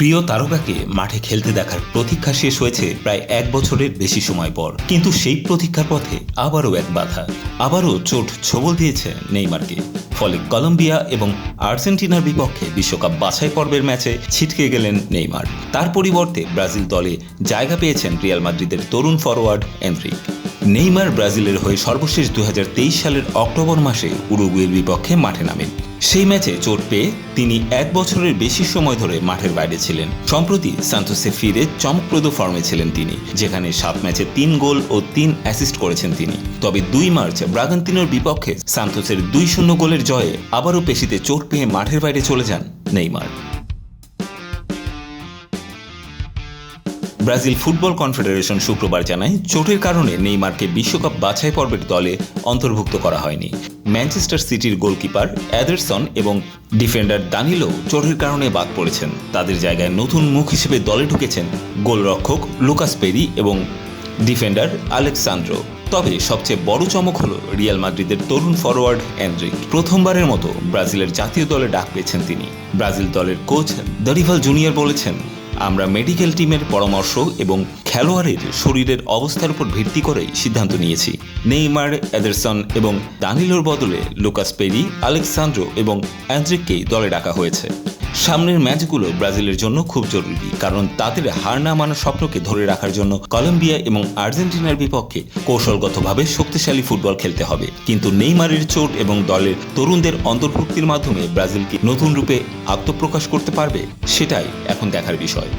প্রিয় তারকাকে মাঠে খেলতে দেখার প্রতীক্ষা শেষ হয়েছে প্রায় এক বছরের বেশি সময় পর, কিন্তু সেই প্রতীক্ষার পথে আবারও এক বাধা। আবারও চোট ছবল দিয়েছে নেইমারকে। ফলে কলম্বিয়া এবং আর্জেন্টিনার বিপক্ষে বিশ্বকাপ বাছাই পর্বের ম্যাচে ছিটকে গেলেন নেইমার। তার পরিবর্তে ব্রাজিল দলে জায়গা পেয়েছেন রিয়াল মাদ্রিদের তরুণ ফরোয়ার্ড এনরিক। নেইমার ব্রাজিলের হয়ে সর্বশেষ 2023 সালের অক্টোবর মাসে উরুগুয়ের বিপক্ষে মাঠে নামেন। সেই ম্যাচে চোট পেয়ে তিনি এক বছরের বেশি সময় ধরে মাঠের বাইরে ছিলেন। সম্প্রতি সান্তোসে ফিরে চমকপ্রদ ফর্মে ছিলেন তিনি, যেখানে 7 ম্যাচে 3 গোল ও 3 অ্যাসিস্ট করেছেন তিনি। তবে 2 মার্চ ব্রাগান্তিনোর বিপক্ষে সান্তোসের 2-0 গোলের জয়ে আবারও পেশিতে চোট পেয়ে মাঠের বাইরে চলে যান নেইমার। ব্রাজিল ফুটবল কনফেডারেশন শুক্রবার জানায়, চোটের কারণে নেইমারকে বিশ্বকাপ বাছাই পর্বের দলে অন্তর্ভুক্ত করা হয়নি। ম্যানচেস্টার সিটির গোলকিপার এডারসন এবং ডিফেন্ডার দানিলো চোটের কারণে বাদ পড়েছেন। তাদের জায়গায় নতুন মুখ হিসেবে দলে ঢুকেছেন গোলরক্ষক লুকাস পেরি এবং ডিফেন্ডার আলেক্সান্দ্রো। তবে সবচেয়ে বড় চমক হল রিয়াল মাদ্রিদের তরুণ ফরোয়ার্ড এনরিক। প্রথমবারের মতো ব্রাজিলের জাতীয় দলে ডাক পেয়েছেন তিনি। ব্রাজিল দলের কোচ দরিভাল জুনিয়র বলেছেন, আমরা মেডিকেল টিমের পরামর্শ এবং খেলোয়াড়ের শরীরের অবস্থার উপর ভিত্তি করেই সিদ্ধান্ত নিয়েছি। নেইমার, এডারসন এবং দানিলোর বদলে লুকাস পেরি, আলেক্সান্দ্রো এবং অ্যান্ড্রিককেই দলে ডাকা হয়েছে। সামনের ম্যাচগুলো ব্রাজিলের জন্য খুব জরুরি, কারণ তাদের হার না মানার স্বপ্নকে ধরে রাখার জন্য কলম্বিয়া এবং আর্জেন্টিনার বিপক্ষে কৌশলগতভাবে শক্তিশালী ফুটবল খেলতে হবে। কিন্তু নেইমারের চোট এবং দলের তরুণদের অন্তর্ভুক্তির মাধ্যমে ব্রাজিল কি নতুন রূপে আত্মপ্রকাশ করতে পারবে, সেটাই এখন দেখার বিষয়।